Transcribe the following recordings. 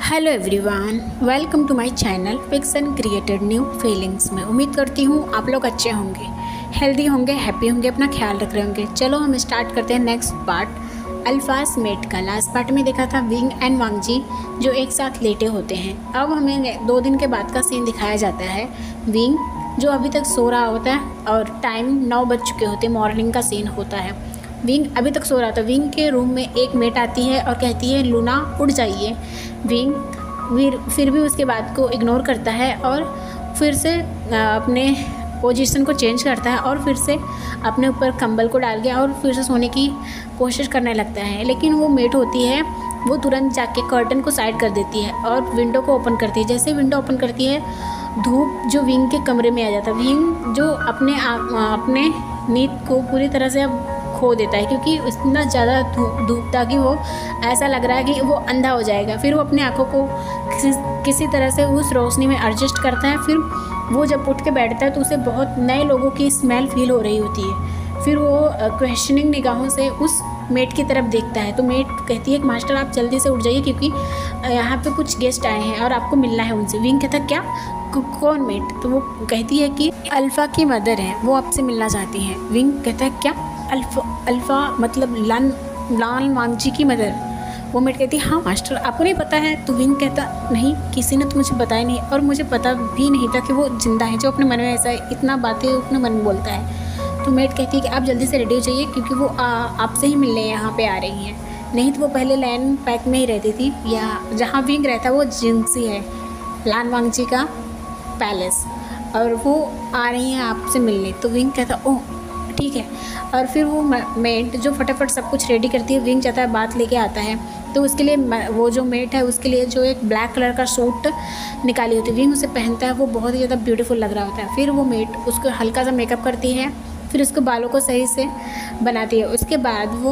Hello everyone, welcome to my channel fiction created new feelings में। उम्मीद करती हूँ आप लोग अच्छे होंगे, हेल्दी होंगे, हैप्पी होंगे, अपना ख्याल रख रहे होंगे। चलो हम स्टार्ट करते हैं नेक्स्ट पार्ट अल्फाज मेट का। लास्ट पार्ट में देखा था विंग एंड वांगजी जो एक साथ लेटे होते हैं। अब हमें 2 दिन के बाद का सीन दिखाया जाता है। विंग जो अभी तक सो रहा होता है और टाइम 9 बज चुके होते, मॉर्निंग का सीन होता है। विंग अभी तक सो रहा था। विंग के रूम में एक मेट आती है और कहती है लूना उठ जाइए। विंग फिर भी उसके बात को इग्नोर करता है और फिर से अपने पोजीशन को चेंज करता है और फिर से अपने ऊपर कंबल को डाल के और फिर से सोने की कोशिश करने लगता है। लेकिन वो मेट होती है, वो तुरंत जाके कर्टन को साइड कर देती है और विंडो को ओपन करती है। जैसे विंडो ओपन करती है, धूप जो विंग के कमरे में आ जाता है। विंग जो अपने नींद को पूरी तरह से अब खो देता है क्योंकि इतना ज़्यादा धूप था कि वो ऐसा लग रहा है कि वो अंधा हो जाएगा। फिर वो अपनी आँखों को किसी तरह से उस रोशनी में एडजस्ट करता है। फिर वो जब उठ के बैठता है तो उसे बहुत नए लोगों की स्मेल फील हो रही होती है। फिर वो क्वेश्चनिंग निगाहों से उस मेट की तरफ देखता है तो मेट कहती है कि मास्टर आप जल्दी से उठ जाइए क्योंकि यहाँ पे कुछ गेस्ट आए हैं और आपको मिलना है उनसे। विंग कहता है क्या, कौन मेट? तो वो कहती है कि अल्फ़ा की मदर है, वो आपसे मिलना चाहती हैं। विंग कहता है क्या, अल्फ़ा मतलब लाल वांगजी की मदर? वो मेट कहती है हाँ मास्टर, आपको नहीं पता है? तो विंग कहता नहीं, किसी ने तो मुझे बताया नहीं और मुझे पता भी नहीं था कि वो जिंदा है। जो अपने मन में ऐसा इतना बातें अपने मन में बोलता है। तो मेट कहती है कि आप जल्दी से रेडी हो जाइए क्योंकि वो आपसे ही मिलने यहाँ पे आ रही हैं। नहीं तो वो पहले लैंड पैक में ही रहती थी, या जहाँ विंग रहता है वो जिंक्सी है, लान वांगजी का पैलेस, और वो आ रही हैं आपसे मिलने। तो विंग कहता ओह ठीक है। और फिर वो मेट जो फटाफट सब कुछ रेडी करती है। विंग चाहता है बात लेके आता है तो उसके लिए वो जो मेट है उसके लिए जो एक ब्लैक कलर का सूट निकाली होती है, विंग उसे पहनता है। वो बहुत ही ज़्यादा ब्यूटीफुल लग रहा होता है। फिर वो मेट उसको हल्का सा मेकअप करती है, फिर उसके बालों को सही से बनाती है। उसके बाद वो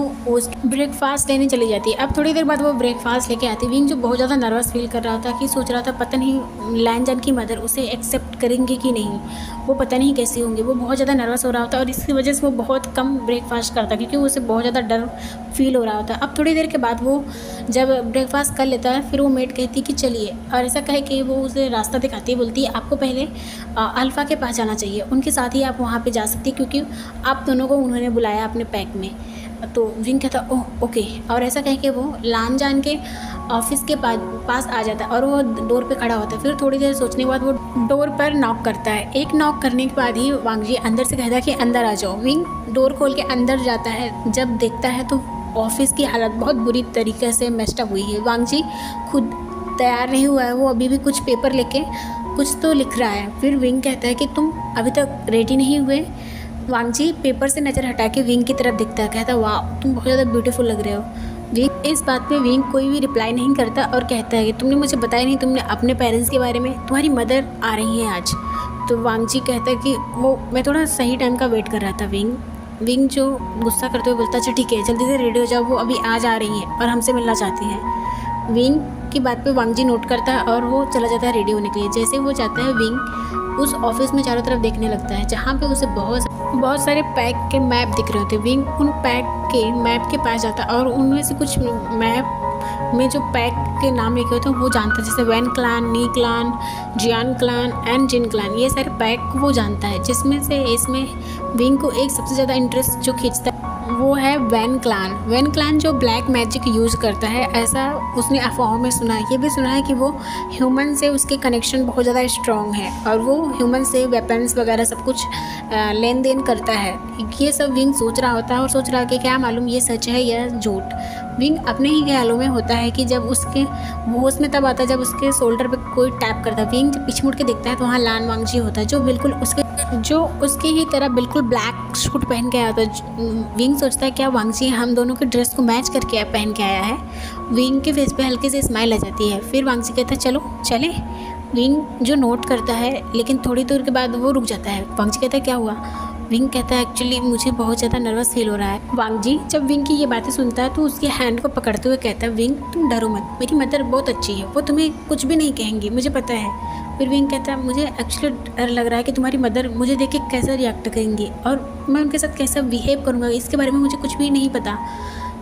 ब्रेकफास्ट लेने चली जाती है। अब थोड़ी देर बाद वो ब्रेकफास्ट लेके आती है। विंग जो बहुत ज़्यादा नर्वस फील कर रहा था कि सोच रहा था पता नहीं लैंजन की मदर उसे एक्सेप्ट करेंगे कि नहीं, वो पता नहीं कैसे होंगे। वो बहुत ज़्यादा नर्वस हो रहा होता है और इसकी वजह से वो बहुत कम ब्रेकफास्ट करता क्योंकि उसे बहुत ज़्यादा डर फील हो रहा होता है। अब थोड़ी देर के बाद वो जब ब्रेकफास्ट कर लेता है फिर वो मेट कहती है कि चलिए, और ऐसा कहे कि वो उसे रास्ता दिखाती है। बोलती है आपको पहले अल्फ़ा के पास जाना चाहिए, उनके साथ ही आप वहाँ पे जा सकती है क्योंकि आप दोनों को उन्होंने बुलाया अपने पैक में। तो विंग कहता ओह ओके, और ऐसा कह के वो लान जान के ऑफिस के पास आ जाता है और वो डोर पे खड़ा होता है। फिर थोड़ी देर सोचने के बाद वो डोर पर नॉक करता है। एक नॉक करने के बाद ही वांगजी अंदर से कहता है कि अंदर आ जाओ। विंग डोर खोल के अंदर जाता है। जब देखता है तो ऑफिस की हालत बहुत बुरी तरीके से मेस्ड अप हुई है। वांगजी खुद तैयार नहीं हुआ है, वो अभी भी कुछ पेपर लेके कुछ तो लिख रहा है। फिर विंग कहता है कि तुम अभी तक रेडी नहीं हुए? वांगजी पेपर से नज़र हटा के विंग की तरफ दिखता है, कहता वाह तुम बहुत ज़्यादा ब्यूटीफुल लग रहे हो। विंग इस बात पे विंग कोई भी रिप्लाई नहीं करता और कहता है कि तुमने मुझे बताया नहीं, तुमने अपने पेरेंट्स के बारे में, तुम्हारी मदर आ रही है आज। तो वांगजी कहता है कि वो मैं थोड़ा सही टाइम का वेट कर रहा था। विंग जो गुस्सा करते हुए बोलता अच्छा ठीक है जल्दी से रेडी हो जाओ, वो अभी आज आ रही है और हमसे मिलना चाहती है। विंग की बात पे वांगजी नोट करता है और वो चला जाता है रेडी होने के लिए। जैसे वो जाता है विंग उस ऑफिस में चारों तरफ देखने लगता है जहाँ पे उसे बहुत सारे पैक के मैप दिख रहे होते हैं। विंग उन पैक के मैप के पास जाता है और उनमें से कुछ मैप में जो पैक के नाम लिखे होते हैं वो जानता है, जैसे Wan clan, Ni clan, Jian clan and Jin clan, ये सारे पैक वो जानता है। जिसमें से इसमें विंग को एक सबसे ज़्यादा इंटरेस्ट जो खींचता है वो है वैन क्लान। वैन क्लान जो ब्लैक मैजिक यूज़ करता है, ऐसा उसने अफवाहों में सुना है। ये भी सुना है कि वो ह्यूमन से उसके कनेक्शन बहुत ज़्यादा स्ट्रॉन्ग है और वो ह्यूमन से वेपन्स वगैरह सब कुछ लेन देन करता है। ये सब विंग सोच रहा होता है और सोच रहा है कि क्या मालूम ये सच है या झूठ। विंग अपने ही ख्यालों में होता है कि जब उसके होश में तब आता है जब उसके शोल्डर पे कोई टैप करता है। विंग जब पीछे मुड़ के देखता है तो वहाँ लान वांगजी होता है जो बिल्कुल उसके ही तरह बिल्कुल ब्लैक सूट पहन के आया था। विंग सोचता है क्या वांगजी हम दोनों के ड्रेस को मैच करके पहन के आया है। विंग के फेस पे हल्के से स्माइल आ जाती है। फिर वांगजी कहता है चलो चले। विंग जो नोट करता है लेकिन थोड़ी देर के बाद वो रुक जाता है। वांगजी कहता है क्या हुआ? विंग कहता है एक्चुअली मुझे बहुत ज़्यादा नर्वस फील हो रहा है। वांगजी जब विंग की ये बातें सुनता है तो उसके हैंड को पकड़ते हुए कहता है विंग तुम डरो मत, मेरी मदर बहुत अच्छी है, वो तुम्हें कुछ भी नहीं कहेंगी, मुझे पता है। फिर विंग कहता है मुझे एक्चुअली डर लग रहा है कि तुम्हारी मदर मुझे देख के कैसा रिएक्ट करेंगी और मैं उनके साथ कैसा बिहेव करूँगा, इसके बारे में मुझे कुछ भी नहीं पता।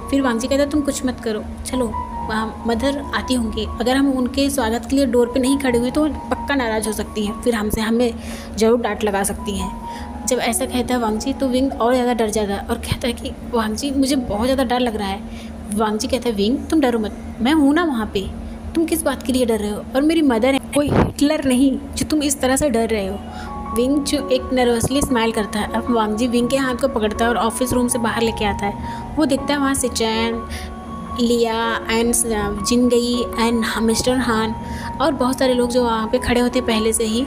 फिर वांगजी कहता है तुम कुछ मत करो, चलो मदर आती होंगी, अगर हम उनके स्वागत के लिए डोर पे नहीं खड़े हुए तो पक्का नाराज़ हो सकती हैं, फिर हमें ज़रूर डांट लगा सकती हैं। जब ऐसा कहता है वांग जी तो विंग और ज़्यादा डर जाता है और कहता है कि वांग जी मुझे बहुत ज़्यादा डर लग रहा है। वांग जी कहता है विंग तुम डरो मत, मैं हूँ ना वहाँ पे, तुम किस बात के लिए डर रहे हो, और मेरी मदर है, कोई हिटलर नहीं जो तुम इस तरह से डर रहे हो। विंग जो एक नर्वसली स्माइल करता है। अब वांग जी विंग के हाथ को पकड़ता है और ऑफिस रूम से बाहर लेके आता है। वो देखता है वहाँ सिचैन, लिया एंड जिनगई एंड मिस्टर हान और बहुत सारे लोग जो वहाँ पे खड़े होते पहले से ही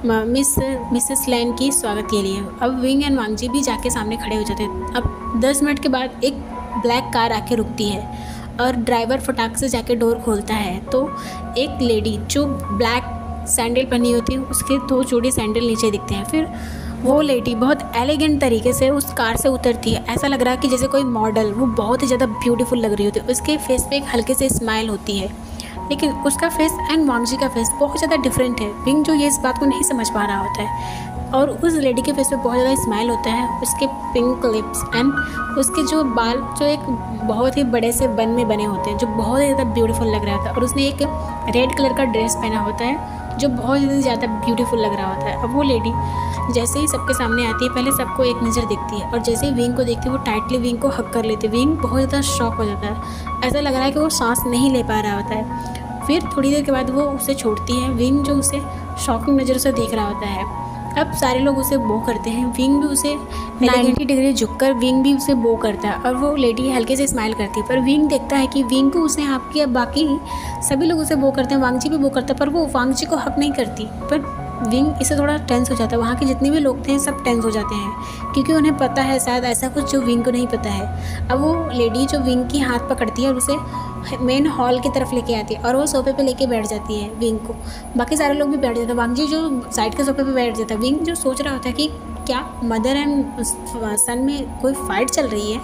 मिसेस लैन की स्वागत के लिए। अब विंग एंड वांग जी भी जाके सामने खड़े हो जाते हैं। अब 10 मिनट के बाद एक ब्लैक कार आके रुकती है और ड्राइवर फटाक से जाके डोर खोलता है तो एक लेडी जो ब्लैक सैंडल पहनी होती है उसके 2 जोड़ी सैंडल नीचे दिखते हैं। फिर वो लेडी बहुत एलिगेंट तरीके से उस कार से उतरती है। ऐसा लग रहा है कि जैसे कोई मॉडल, वो बहुत ही ज़्यादा ब्यूटीफुल लग रही होती है। उसके फेस पे एक हल्के से स्माइल होती है, लेकिन उसका फेस एंड वांग जी का फेस बहुत ज़्यादा डिफरेंट है। विंग जो ये इस बात को नहीं समझ पा रहा होता है और उस लेडी के फेस पे बहुत ज़्यादा स्माइल होता है, उसके पिंक लिप्स एंड उसके जो बाल जो एक बहुत ही बड़े से बन में बने होते हैं जो बहुत ही ज़्यादा ब्यूटीफुल लग रहा होता है, और उसने एक रेड कलर का ड्रेस पहना होता है जो बहुत ही ज़्यादा ब्यूटीफुल लग रहा होता है। अब वो लेडी जैसे ही सबके सामने आती है पहले सबको एक नज़र देखती है और जैसे ही विंग को देखती है वो टाइटली विंग को हक कर लेती है। विंग बहुत ज़्यादा शॉक हो जाता है, ऐसा लग रहा है कि वो सांस नहीं ले पा रहा होता है। फिर थोड़ी देर के बाद वो उसे छोड़ती है। विंग जो उसे शॉकिंग नज़र से देख रहा होता है। अब सारे लोग उसे बो करते हैं, विंग भी उसे 90 डिग्री झुककर विंग भी उसे बो करता है और वो लेडी हल्के से स्माइल करती है। पर विंग देखता है कि विंग को उसने हक किया, बाकी सभी लोग उसे बो करते हैं, वांग जी भी बो करता है, पर वो वांग जी को हक नहीं करती। पर विंग इससे थोड़ा टेंस हो जाता है। वहाँ के जितने भी लोग थे सब टेंस हो जाते हैं क्योंकि उन्हें पता है शायद ऐसा कुछ जो विंग को नहीं पता है। अब वो लेडी जो विंग की हाथ पकड़ती है और उसे मेन हॉल की तरफ लेके आती है और वो सोफे पे लेके बैठ जाती है विंग को। बाकी सारे लोग भी बैठ जाते हैं, वांग जी जो साइड के सोफे पे बैठ जाता है। विंग जो सोच रहा होता है कि क्या मदर एंड सन में कोई फाइट चल रही है,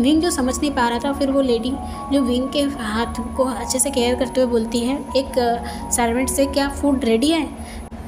विंग जो समझ नहीं पा रहा था। फिर वो लेडी जो विंग के हाथ को अच्छे से केयर करते हुए बोलती है एक सर्वेंट से, क्या फूड रेडी है?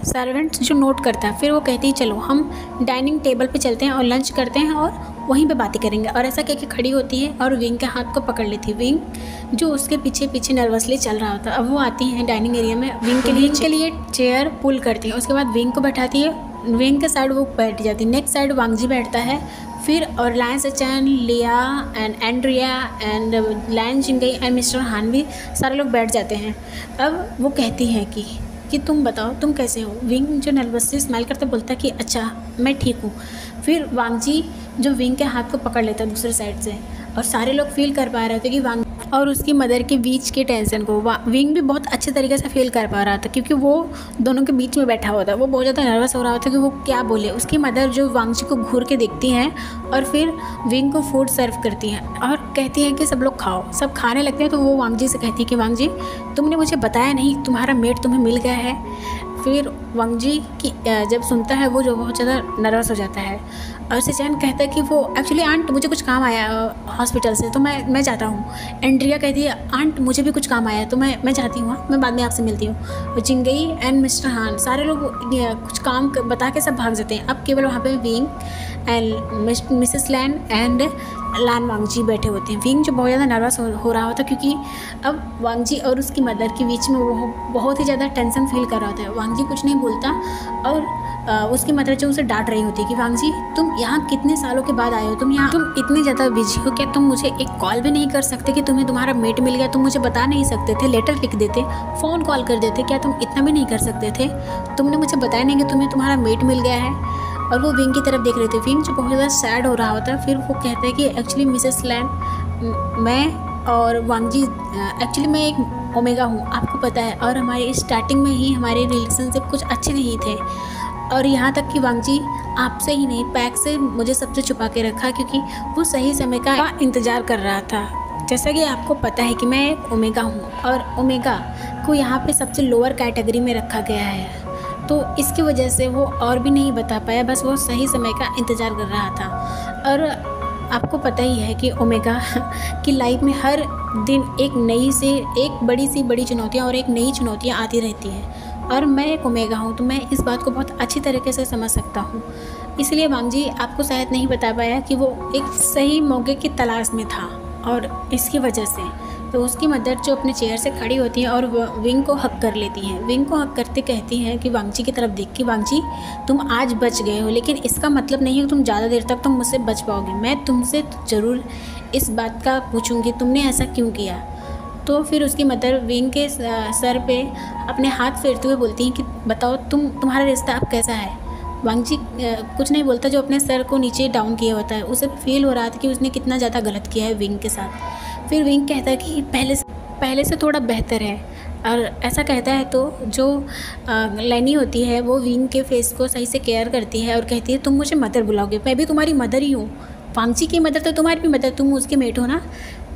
सर्वेंट जो नोट करता है, फिर वो कहती है चलो हम डाइनिंग टेबल पे चलते हैं और लंच करते हैं और वहीं पे बातें करेंगे। और ऐसा कह के खड़ी होती है और विंग के हाथ को पकड़ लेती है। विंग जो उसके पीछे पीछे नर्वसली चल रहा होता है। अब वो आती हैं डाइनिंग एरिया में, विंग के लिए चेयर पुल करती है, उसके बाद विंग को बैठाती है। विंग के साइड वो बैठ जाती है, नेक्स्ट साइड वांग जी बैठता है। फिर और Lion Sachain, Lia and Andrea and Lion Jingai and mister Han भी सारे लोग बैठ जाते हैं। अब वो कहती हैं कि तुम बताओ तुम कैसे हो। विंग जो नर्वस से स्माइल करते बोलता है कि अच्छा मैं ठीक हूँ। फिर वांग जी जो विंग के हाथ को पकड़ लेता है दूसरे साइड से और सारे लोग फील कर पा रहे थे कि वांग और उसकी मदर के बीच के टेंशन को विंग भी बहुत अच्छे तरीके से फील कर पा रहा था क्योंकि वो दोनों के बीच में बैठा हुआ था। वो बहुत ज़्यादा नर्वस हो रहा था कि वो क्या बोले। उसकी मदर जो वांग जी को घूर के देखती हैं और फिर विंग को फूड सर्व करती हैं और कहती हैं कि सब लोग खाओ। सब खाने लगते हैं तो वो वांग जी से कहती है कि वांग जी तुमने मुझे बताया नहीं, तुम्हारा मेट तुम्हें मिल गया है। फिर वांग जी की जब सुनता है वो जो बहुत ज़्यादा नर्वस हो जाता है और सिचैन कहता है कि वो एक्चुअली आंट मुझे कुछ काम आया हॉस्पिटल से तो मैं जाता हूँ। एंड्रिया कहती है आंट मुझे भी कुछ काम आया तो मैं जाती हूँ, मैं बाद में आपसे मिलती हूँ। और जिनगई एंड मिस्टर हान सारे लोग कुछ काम बता के सब भाग जाते हैं। अब केवल वहाँ पे Wing and Mrs Lan and Lan Wang ji बैठे होते हैं। विंग जो बहुत ज़्यादा नर्वस हो रहा होता है क्योंकि अब वांग जी और उसकी मदर के बीच में वो बहुत ही ज़्यादा टेंशन फील कर रहा होता है। वांग जी कुछ नहीं बोलता और उसकी मदर जो उसे डांट रही होती है कि वांग जी तुम यहाँ कितने सालों के बाद आए हो, तुम इतने ज़्यादा बिजी हो, क्या तुम मुझे एक कॉल भी नहीं कर सकते कि तुम्हें तुम्हारा मेट मिल गया? तुम मुझे बता नहीं सकते थे, लेटर लिख देते, फ़ोन कॉल कर देते, क्या तुम इतना भी नहीं कर सकते थे? तुमने मुझे बताया नहीं कि तुम्हें तुम्हारा मेट मिल गया है। और वो विंग की तरफ देख रहे थे। विंग जो बहुत ज़्यादा सैड हो रहा होता है। फिर वो कहता है कि एक्चुअली मिसेस लैन मैं और वांग जी एक्चुअली मैं एक ओमेगा हूँ, आपको पता है, और हमारे स्टार्टिंग में ही हमारे रिलेशनशिप कुछ अच्छे नहीं थे और यहाँ तक कि वांग जी आपसे ही नहीं पैक से मुझे सबसे छुपा के रखा क्योंकि वो सही समय का इंतज़ार कर रहा था। जैसा कि आपको पता है कि मैं एक ओमेगा हूँ और ओमेगा को यहाँ पे सबसे लोअर कैटेगरी में रखा गया है, तो इसकी वजह से वो और भी नहीं बता पाया, बस वो सही समय का इंतज़ार कर रहा था। और आपको पता ही है कि ओमेगा की लाइफ में हर दिन एक बड़ी चुनौतियाँ और एक नई चुनौतियाँ आती रहती हैं और मैं एक ओमेगा हूँ तो मैं इस बात को बहुत अच्छी तरीके से समझ सकता हूँ। इसलिए वांग जी आपको शायद नहीं बता पाया कि वो एक सही मौके की तलाश में था और इसकी वजह से तो उसकी मदर जो अपने चेयर से खड़ी होती है और विंग को हक कर लेती हैं। विंग को हक करते कहती हैं कि वांगजी की तरफ देख कि वांगजी तुम आज बच गए हो, लेकिन इसका मतलब नहीं है कि तुम ज़्यादा देर तक तुम मुझसे बच पाओगे। मैं तुमसे ज़रूर इस बात का पूछूंगी तुमने ऐसा क्यों किया। तो फिर उसकी मदर विंग के सर पे अपने हाथ फेरते हुए बोलती हैं कि बताओ तुम्हारा रिश्ता अब कैसा है। वांगजी कुछ नहीं बोलता, जो अपने सर को नीचे डाउन किया होता है। उसे फील हो रहा था कि उसने कितना ज़्यादा गलत किया है विंग के साथ। फिर विंग कहता है कि पहले से थोड़ा बेहतर है, और ऐसा कहता है तो जो लैनी होती है वो विंग के फेस को सही से केयर करती है और कहती है तुम मुझे मदर बुलाओगे, मैं भी तुम्हारी मदर ही हूँ। वांगजी की मदर तो तुम्हारी भी मदर, तुम उसके मेट हो ना।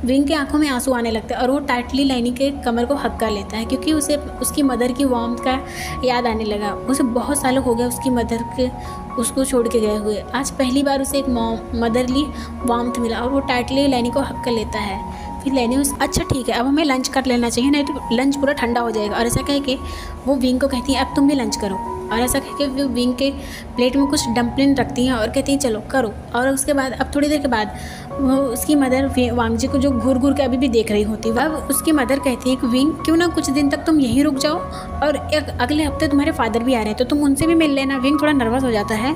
विंग की आंखों में आंसू आने लगते हैं और वो टाइटली लैनी के कमर को हक कर लेता है, क्योंकि उसे उसकी मदर की वार्मथ का याद आने लगा। उसे बहुत सालों हो गए उसकी मदर के उसको छोड़ के गए हुए। आज पहली बार उसे एक मदरली वार्मथ मिला और वो टाइटली लैनी को हक कर लेता है। फिर लैनी अच्छा ठीक है अब हमें लंच कर लेना चाहिए, नहीं तो लंच पूरा ठंडा हो जाएगा। और ऐसा कह के वो विंग को कहती है अब तुम भी लंच करो। और ऐसा कह के वो विंग के प्लेट में कुछ डम्पलिंग रखती हैं और कहती हैं चलो करो। और उसके बाद अब थोड़ी देर के बाद वो उसकी मदर वांगजी को जो घूर घूर के अभी भी देख रही होती है। अब उसकी मदर कहती है कि विंग क्यों ना कुछ दिन तक तुम यहीं रुक जाओ, और अगले हफ्ते तुम्हारे फादर भी आ रहे हैं तो तुम उनसे भी मिल लेना। विंग थोड़ा नर्वस हो जाता है,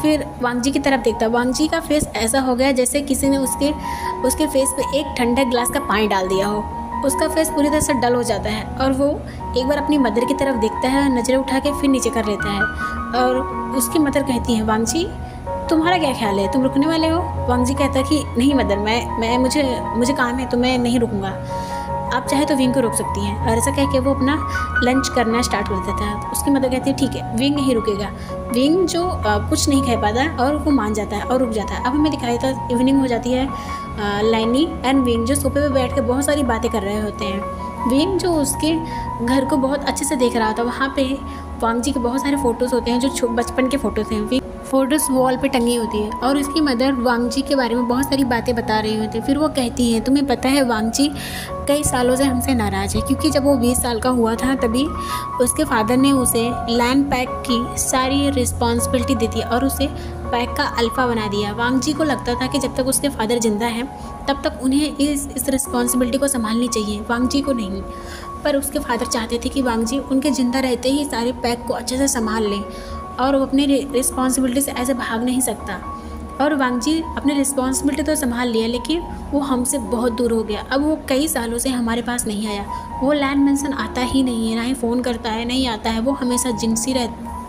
फिर वांगजी की तरफ देखता है। वांगजी का फेस ऐसा हो गया जैसे किसी ने उसके फेस पे एक ठंडा गिलास का पानी डाल दिया हो। उसका फेस पूरी तरह से डल हो जाता है और वो एक बार अपनी मदर की तरफ देखता है, नज़रें उठा के फिर नीचे कर लेता है। और उसकी मदर कहती है वांगजी तुम्हारा क्या ख्याल है, तुम रुकने वाले हो। वांगजी कहता है कि नहीं मदर, मुझे काम है तो मैं नहीं रुकूंगा, आप चाहे तो विंग को रोक सकती हैं। और ऐसा कह के वो अपना लंच करना स्टार्ट कर देता है। तो उसकी मदर कहती है ठीक है विंग नहीं रुकेगा। विंग जो कुछ नहीं कह पाता और वो मान जाता है और रुक जाता है। अब हमें दिखाई था इवनिंग हो जाती है। लैनी एंड विंग जो सोफे पे बैठ के बहुत सारी बातें कर रहे होते हैं। विंग जो उसके घर को बहुत अच्छे से देख रहा था, वहाँ पे वांगजी के बहुत सारे फ़ोटोज़ होते हैं जो बचपन के फ़ोटोज़ हैं। फ़ोटोज़ वॉल पे टंगी होती है और उसकी मदर वांगजी के बारे में बहुत सारी बातें बता रही होती है। फिर वो कहती है तुम्हें पता है वांगजी कई सालों से हमसे नाराज़ है, क्योंकि जब वो 20 साल का हुआ था तभी उसके फादर ने उसे लैंड पैक की सारी रिस्पॉन्सिबिलिटी दी थी और उसे पैक का अल्फ़ा बना दिया। वांगजी को लगता था कि जब तक उसके फादर ज़िंदा हैं तब तक उन्हें इस रिस्पॉन्सिबिलिटी को संभालनी चाहिए, वांगजी को नहीं। पर उसके फादर चाहते थे कि वांगजी उनके ज़िंदा रहते ही सारे पैक को अच्छे से संभाल लें और वो अपनी रिस्पॉन्सिबिलिटी से ऐसे भाग नहीं सकता। और वांगजी अपनी रिस्पॉन्सिबिलिटी तो संभाल लिया, लेकिन वो हमसे बहुत दूर हो गया। अब वो कई सालों से हमारे पास नहीं आया। वो लैंड मेंशन आता ही नहीं है, ना ही फ़ोन करता है, नहीं आता है। वो हमेशा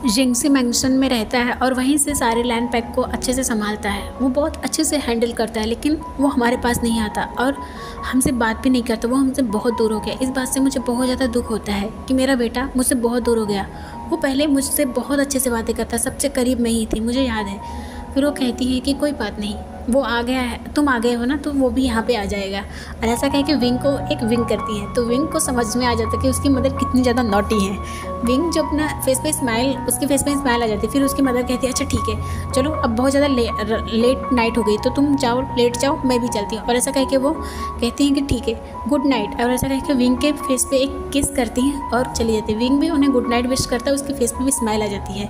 जिंगसी मेंशन में रहता है और वहीं से सारे लैंड पैक को अच्छे से संभालता है। वो बहुत अच्छे से हैंडल करता है, लेकिन वो हमारे पास नहीं आता और हमसे बात भी नहीं करता। वो हमसे बहुत दूर हो गया। इस बात से मुझे बहुत ज़्यादा दुख होता है कि मेरा बेटा मुझसे बहुत दूर हो गया। वो पहले मुझसे बहुत अच्छे से बातें करता, सबसे करीब में ही थी, मुझे याद है। फिर वो कहती है कि कोई बात नहीं, वो आ गया है, तुम आ गए हो ना, तो वो भी यहाँ पे आ जाएगा। और ऐसा कह के विंग को एक विंग करती है, तो विंग को समझ में आ जाता है कि उसकी मदर कितनी ज़्यादा नॉटी है। विंग जो अपना उसके फेस पे स्माइल आ जाती है। फिर उसकी मदर कहती है अच्छा ठीक है चलो, अब बहुत ज़्यादा लेट नाइट हो गई तो तुम जाओ, लेट जाओ, मैं भी चलती हूँ। और ऐसा कह के वो कहती हैं कि ठीक है गुड नाइट। और ऐसा कह के विंग के फेस पे एक किस करती हैं और चली जाती है। विंग भी उन्हें गुड नाइट विश करता है, उसके फेस पे भी स्माइल आ जाती है।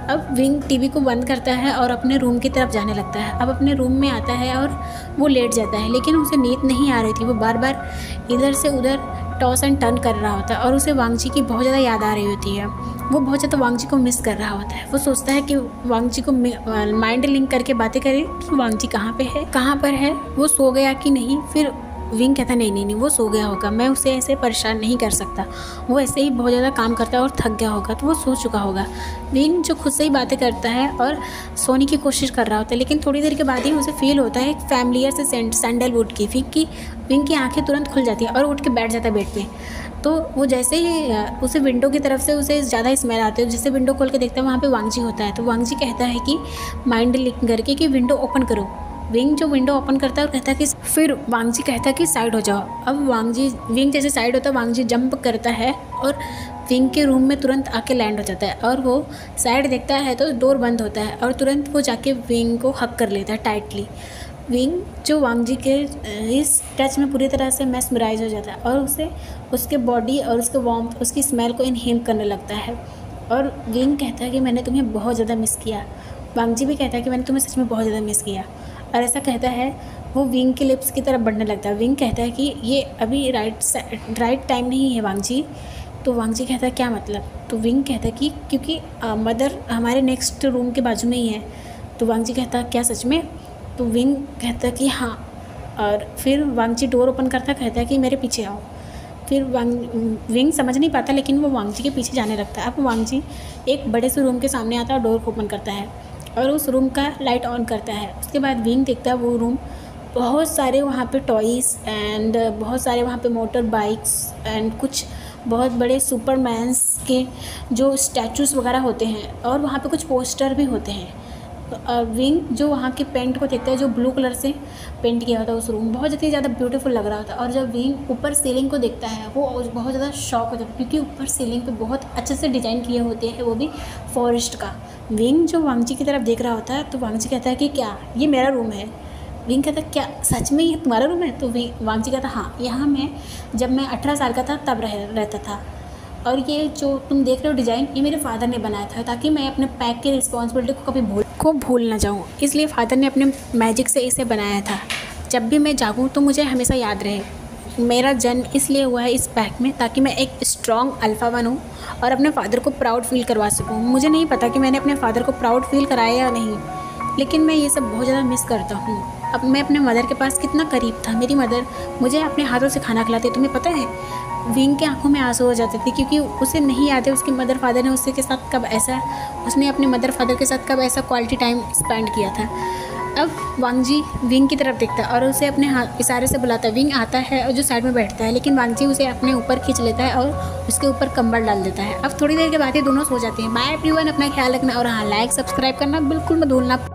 अब विंग टीवी को बंद करता है और अपने रूम की तरफ जाने लगता है। अब अपने रूम में आता है और वो लेट जाता है, लेकिन उसे नींद नहीं आ रही थी। वो बार बार इधर से उधर टॉस एंड टर्न कर रहा होता है और उसे वांगजी की बहुत ज़्यादा याद आ रही होती है। वो बहुत ज़्यादा वांगजी को मिस कर रहा होता है। वो सोचता है कि वांगजी को माइंड लिंक करके बातें करे कि वांगजी कहाँ पर है, वो सो गया कि नहीं। फिर विंग कहता नहीं, वो सो गया होगा, मैं उसे ऐसे परेशान नहीं कर सकता, वो ऐसे ही बहुत ज़्यादा काम करता है और थक गया होगा, तो वो सो चुका होगा। विंग जो खुद से ही बातें करता है और सोने की कोशिश कर रहा होता है, लेकिन थोड़ी देर के बाद ही उसे फील होता है एक फैमिलियर से सैंडलवुड की। विंग की आंखें तुरंत खुल जाती हैं और उठ के बैठ जाता है बेड पे। तो वो जैसे ही उसे विंडो की तरफ से उसे ज़्यादा स्मेल आती है, जिससे विंडो खोल के देखता है वहाँ पे वांगजी होता है। तो वांगजी कहता है कि माइंड लिंक करके कि विंडो ओपन करो। विंग जो विंडो ओपन करता है और कहता है कि फिर वांगजी कहता है कि साइड हो जाओ। अब विंग जैसे साइड होता है, वांगजी जंप करता है और विंग के रूम में तुरंत आके लैंड हो जाता है। और वो साइड देखता है तो डोर बंद होता है और तुरंत वो जाके विंग को हक कर लेता है टाइटली। विंग जो वांगजी के इस टच में पूरी तरह से मैस्मराइज हो जाता है और उसे उसके बॉडी और उसके वार्मथ, उसकी स्मेल को इनहेल करने लगता है। और विंग कहता है कि मैंने तुम्हें बहुत ज़्यादा मिस किया। वांगजी भी कहता है कि मैंने तुम्हें सच में बहुत ज़्यादा मिस किया। और ऐसा कहता है वो विंग के लिप्स की तरफ बढ़ने लगता है। विंग कहता है कि ये अभी राइट टाइम नहीं है वांग जी। तो वांग जी कहता है क्या मतलब? तो विंग कहता है कि क्योंकि मदर हमारे नेक्स्ट रूम के बाजू में ही है। तो वांग जी कहता है क्या सच में? तो विंग कहता है कि हाँ। और फिर वांग जी डोर ओपन करता कहता है कि मेरे पीछे आओ। फिर विंग समझ नहीं पाता, लेकिन वो वांग जी के पीछे जाने लगता है। अब वांग जी एक बड़े से रूम के सामने आता है और डोर ओपन करता है और उस रूम का लाइट ऑन करता है। उसके बाद विंग देखता है वो रूम, बहुत सारे वहाँ पे टॉयज़ एंड बहुत सारे वहाँ पे मोटर बाइक्स एंड कुछ बहुत बड़े सुपरमैन्स के जो स्टैचूज़ वगैरह होते हैं और वहाँ पे कुछ पोस्टर भी होते हैं। विंग जो वहाँ के पेंट को देखता है, जो ब्लू कलर से पेंट किया होता है उस रूम, बहुत ज़्यादा ब्यूटीफुल लग रहा होता है। और जब विंग ऊपर सीलिंग को देखता है वो बहुत ज़्यादा शॉक हो जाता है, क्योंकि ऊपर सीलिंग पे बहुत अच्छे से डिज़ाइन किए होते हैं, वो भी फॉरेस्ट का। विंग जो वांग जी की तरफ देख रहा होता है तो वांग जी कहता है कि क्या ये मेरा रूम है? विंग कहता है क्या सच में ये तुम्हारा रूम है? तो वांग जी कहता है हाँ, यहाँ मैं जब मैं 18 साल का था तब रहता था, और ये जो तुम देख रहे हो डिज़ाइन, ये मेरे फादर ने बनाया था ताकि मैं अपने पैक की रिस्पॉन्सिबिलिटी को कभी भूल ना जाऊँ। इसलिए फादर ने अपने मैजिक से इसे बनाया था। जब भी मैं जागूँ तो मुझे हमेशा याद रहे। मेरा जन्म इसलिए हुआ है इस पैक में ताकि मैं एक स्ट्रॉन्ग अल्फ़ा बनूँ और अपने फादर को प्राउड फील करवा सकूँ। मुझे नहीं पता कि मैंने अपने फादर को प्राउड फील कराया या नहीं, लेकिन मैं ये सब बहुत ज़्यादा मिस करता हूँ। अब मैं अपने मदर के पास कितना करीब था। मेरी मदर मुझे अपने हाथों से खाना खिलाती, तुम्हें पता है? विंग के आंखों में आंसू हो जाते थे, क्योंकि उसे नहीं याद है उसके मदर फादर ने उसने अपने मदर फादर के साथ कब ऐसा क्वालिटी टाइम स्पेंड किया था। अब वांग जी विंग की तरफ देखता है और उसे अपने हाथ इशारे से बुलाता है। विंग आता है और जो साइड में बैठता है, लेकिन वांग जी उसे अपने ऊपर खींच लेता है और उसके ऊपर कंबल डाल देता है। अब थोड़ी देर के बाद ये दोनों सो जाते हैं। बाय एवरीवन, अपना ख्याल रखना और हाँ, लाइक सब्सक्राइब करना बिल्कुल मत भूलना।